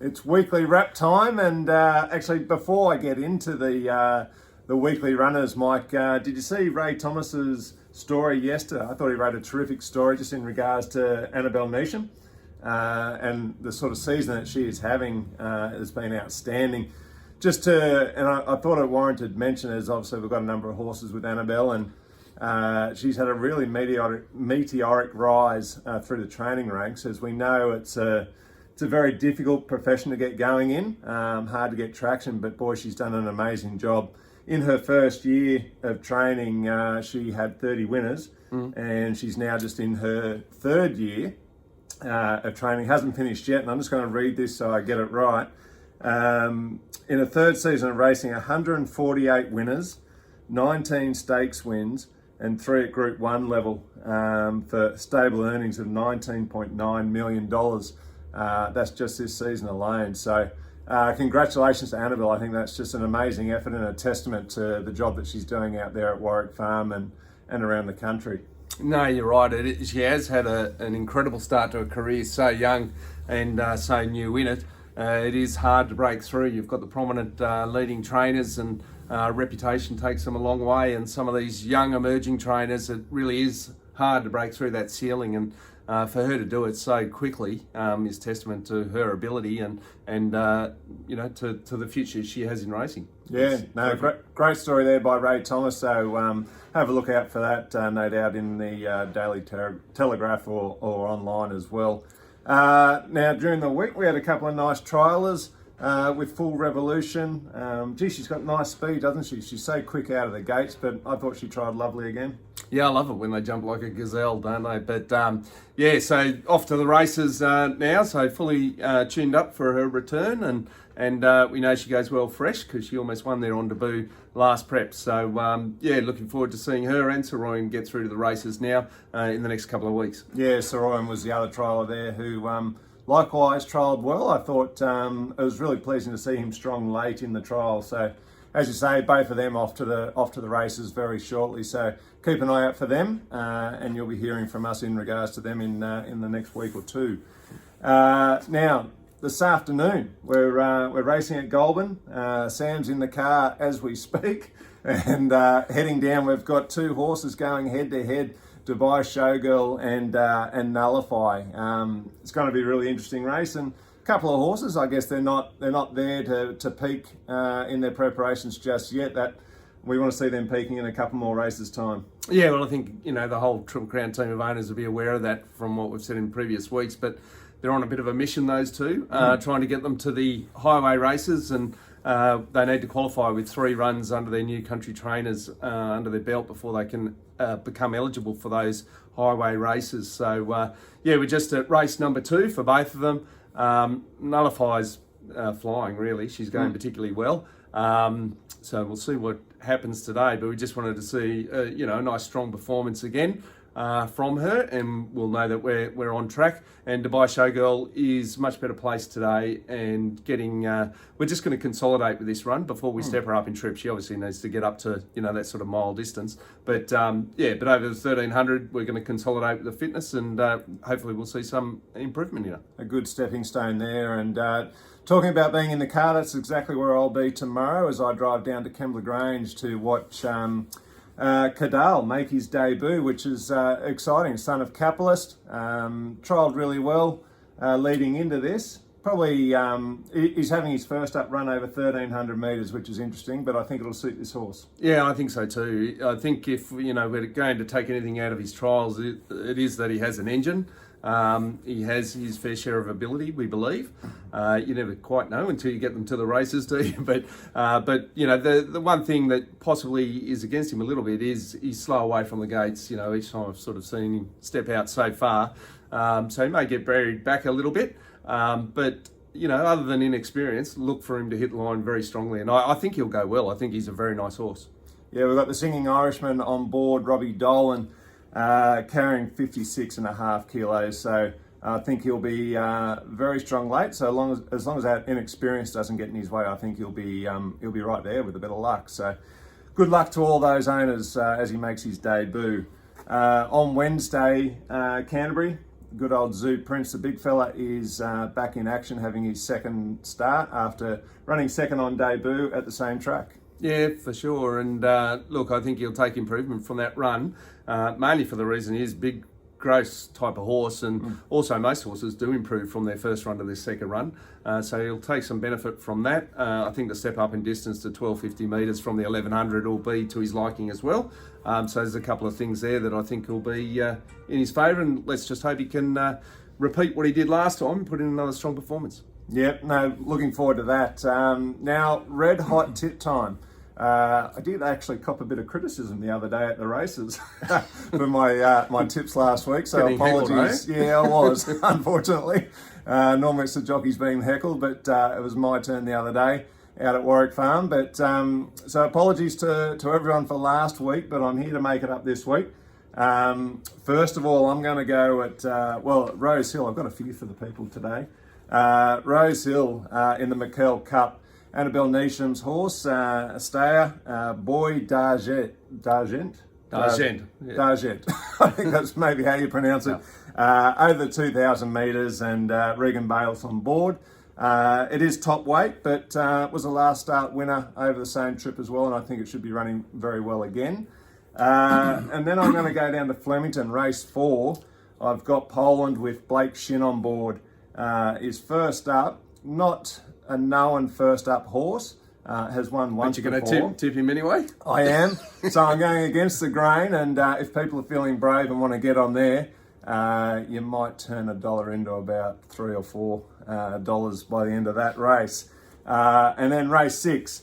It's weekly wrap time, and actually, before I get into the weekly runners, Mike, did you see Ray Thomas's story yesterday? I thought he wrote a terrific story just in regards to Annabelle Neesham and the sort of season that she is having has been outstanding. I thought it warranted mention, as obviously we've got a number of horses with Annabelle, and she's had a really meteoric rise through the training ranks. As we know, it's a very difficult profession to get going in, hard to get traction, but boy, she's done an amazing job. In her first year of training, she had 30 winners, and she's now just in her third year of training. Hasn't finished yet, and I'm just going to read this so I get it right. In her third season of racing, 148 winners, 19 stakes wins, and 3 at Group 1 level for stable earnings of $19.9 million. That's just this season alone. So congratulations to Annabelle. I think that's just an amazing effort and a testament to the job that she's doing out there at Warwick Farm and around the country. No, you're right. She has had an incredible start to her career, so young and so new in it. It is hard to break through. You've got the prominent leading trainers, and reputation takes them a long way. And some of these young emerging trainers, it really is hard to break through that ceiling. And for her to do it so quickly is testament to her ability and to the future she has in racing. Yeah, great story there by Ray Thomas. So have a look out for that, no doubt, in the Daily Telegraph or online as well. Now, during the week, we had a couple of nice trialers with Full Revolution. She's got nice speed, doesn't she? She's so quick out of the gates, but I thought she tried lovely again. Yeah, I love it when they jump like a gazelle, don't they? But so off to the races now, so fully tuned up for her return, and we know she goes well fresh because she almost won there on debut last prep. So looking forward to seeing her and Soroyan get through to the races now in the next couple of weeks. Yeah, Soroyan was the other trialer there who likewise trialled well. I thought it was really pleasing to see him strong late in the trial. So, as you say, both of them off to the races very shortly. So keep an eye out for them, and you'll be hearing from us in regards to them in the next week or two. Now, this afternoon we're racing at Goulburn. Sam's in the car as we speak, and heading down. We've got 2 horses going head to head. Dubai Showgirl and Nullify. It's going to be a really interesting race, and a couple of horses. I guess they're not there to peak in their preparations just yet. That we want to see them peaking in a couple more races' time. Yeah, well, I think the whole Triple Crown team of owners will be aware of that from what we've said in previous weeks. But they're on a bit of a mission, those two, trying to get them to the highway races, and they need to qualify with 3 runs under their new country trainers under their belt before they can become eligible for those highway races. So we're just at race number 2 for both of them. Nullify's flying, really. She's going particularly well. So we'll see what happens today, but we just wanted to see a nice strong performance again from her, and we'll know that we're on track. And Dubai Showgirl is much better placed today, and we're just going to consolidate with this run before we step her up in trip. She obviously needs to get up to that sort of mile distance, but over the 1300 we're going to consolidate with the fitness, and hopefully we'll see some improvement in her. A good stepping stone there. And talking about being in the car, that's exactly where I'll be tomorrow as I drive down to Kembla Grange to watch Cadal make his debut, which is exciting. Son of Capitalist, trialled really well leading into this. Probably he's having his first up run over 1,300 metres, which is interesting, but I think it'll suit this horse. Yeah, I think so too. I think if we're going to take anything out of his trials, it is that he has an engine. He has his fair share of ability, we believe. You never quite know until you get them to the races, do you? But the one thing that possibly is against him a little bit is he's slow away from the gates. Each time I've sort of seen him step out so far, so he may get buried back a little bit. But other than inexperience, look for him to hit the line very strongly, and I think he'll go well. I think he's a very nice horse. Yeah, we've got the Singing Irishman on board, Robbie Dolan. Carrying 56.5 kilos, so I think he'll be very strong late. So as long as that inexperience doesn't get in his way, I think he'll be right there with a bit of luck. So good luck to all those owners as he makes his debut. On Wednesday, Canterbury, good old Zoo Prince, the big fella, is back in action, having his second start after running second on debut at the same track. Yeah, for sure. And look, I think he'll take improvement from that run, mainly for the reason he is big, gross type of horse, and also most horses do improve from their first run to their second run. So he'll take some benefit from that. I think the step up in distance to 1250 metres from the 1100 will be to his liking as well. So there's a couple of things there that I think will be in his favour, and let's just hope he can repeat what he did last time and put in another strong performance. Yep, no, looking forward to that. Now, red hot tip time. I did actually cop a bit of criticism the other day at the races for my tips last week, so Getting apologies. heckled, eh? Yeah, I was, unfortunately. Normally it's the jockeys being heckled, but it was my turn the other day out at Warwick Farm. But so apologies to everyone for last week, but I'm here to make it up this week. First of all, I'm going to go at Rose Hill. I've got a few for the people today. Rose Hill in the McKell Cup. Annabelle Neesham's horse, a stayer, Boy D'Argent. D'Argent. I think that's maybe how you pronounce it. Over 2,000 metres, and Regan Bales on board. It is top weight, but was a last start winner over the same trip as well, and I think it should be running very well again. And then I'm going to go down to Flemington, race 4. I've got Poland with Blake Shin on board. Is first up, not a known first up horse, has won once before. Aren't you going to tip him anyway? I am. So I'm going against the grain, and if people are feeling brave and want to get on there, you might turn $1 into about $3 or $4 by the end of that race. And then race 6,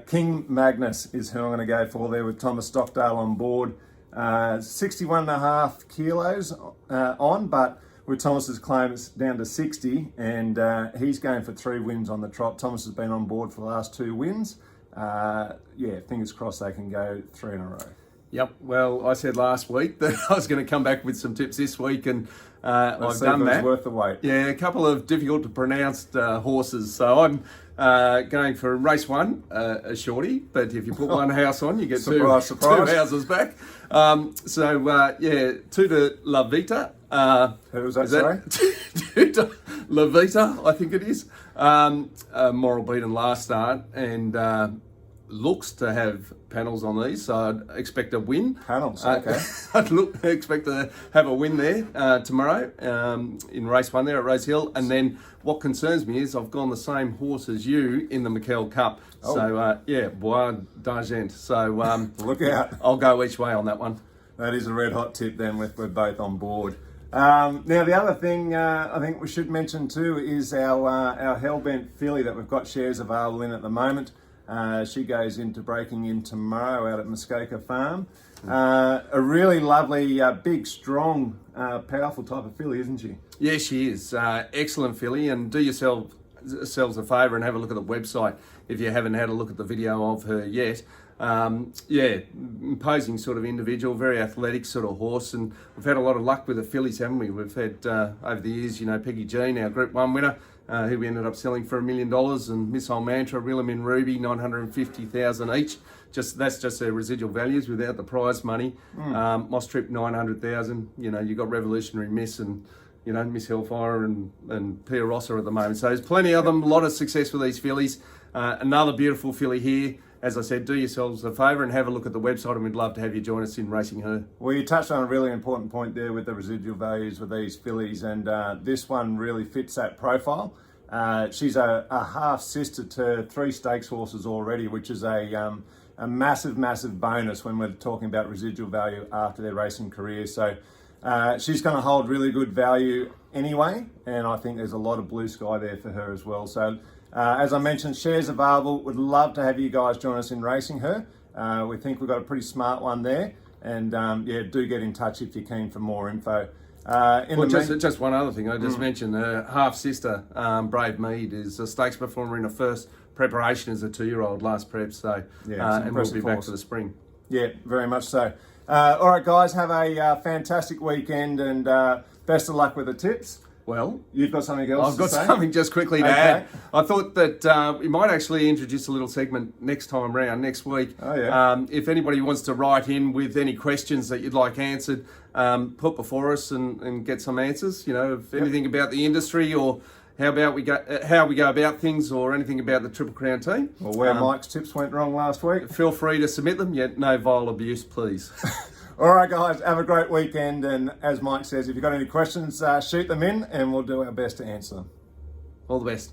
King Magnus is who I'm going to go for there with Thomas Stockdale on board. 61.5 kilos on, but with Thomas's claim, it's down to 60, and he's going for 3 wins on the trot. Thomas has been on board for the last 2 wins. Fingers crossed they can go 3 in a row. Yep. Well, I said last week that I was going to come back with some tips this week, and I've done that. It's worth the wait. Yeah, a couple of difficult to pronounce horses. So I'm going for race 1, a shorty. But if you put one house on, you get surprise. 2 houses back. 2 to La Vita. Who was that, sorry? 2 to La Vita, I think it is. Moral beaten last start, and looks to have panels on these, so I'd expect a win. Panels, okay. I'd expect to have a win there tomorrow in race 1 there at Rose Hill. And then what concerns me is I've gone the same horse as you in the McKell Cup. Oh. So, Bois d'Argent. So look out. I'll go each way on that one. That is a red hot tip then, we're both on board. Now the other thing I think we should mention too is our Hellbent filly that we've got shares available in at the moment. She goes into breaking in tomorrow out at Muskoka Farm. A really lovely, big, strong, powerful type of filly, isn't she? Yeah, she is. Excellent filly, and do yourselves a favour and have a look at the website if you haven't had a look at the video of her yet. Imposing sort of individual, very athletic sort of horse, and we've had a lot of luck with the fillies, haven't we? We've had over the years, Peggy Jean, our Group 1 winner, who we ended up selling for $1 million, and Missile Mantra, Rillamin Ruby, $950,000 each. That's just their residual values without the prize money. Moss Trip $900,000. You got Revolutionary Miss and Miss Hellfire and Pia Rossa at the moment. So there's plenty of them. A lot of success with these fillies. Another beautiful filly here. As I said, do yourselves a favour and have a look at the website, and we'd love to have you join us in racing her. Well, you touched on a really important point there with the residual values with these fillies, and this one really fits that profile. She's a half sister to 3 stakes horses already, which is a massive, massive bonus when we're talking about residual value after their racing career. So she's going to hold really good value anyway, and I think there's a lot of blue sky there for her as well. So as I mentioned, shares available. Would love to have you guys join us in racing her. We think we've got a pretty smart one there, and do get in touch if you're keen for more info. Just one other thing I just mentioned, her half sister, Brave Mead, is a stakes performer in her first preparation as a 2-year-old last prep. So and we'll be back for the spring. Yeah, very much so. All right, guys, have a fantastic weekend, and best of luck with the tips. Well, you've got something else I've got to say? something just quickly to Okay. add. I thought that we might actually introduce a little segment next time round, next week. Oh, yeah. If anybody wants to write in with any questions that you'd like answered, put before us and get some answers. You know, if anything about the industry or how we go about things or anything about the Triple Crown team. Or where Mike's tips went wrong last week. Feel free to submit them, yet no vile abuse, please. All right, guys, have a great weekend. And as Mike says, if you've got any questions, shoot them in and we'll do our best to answer them. All the best.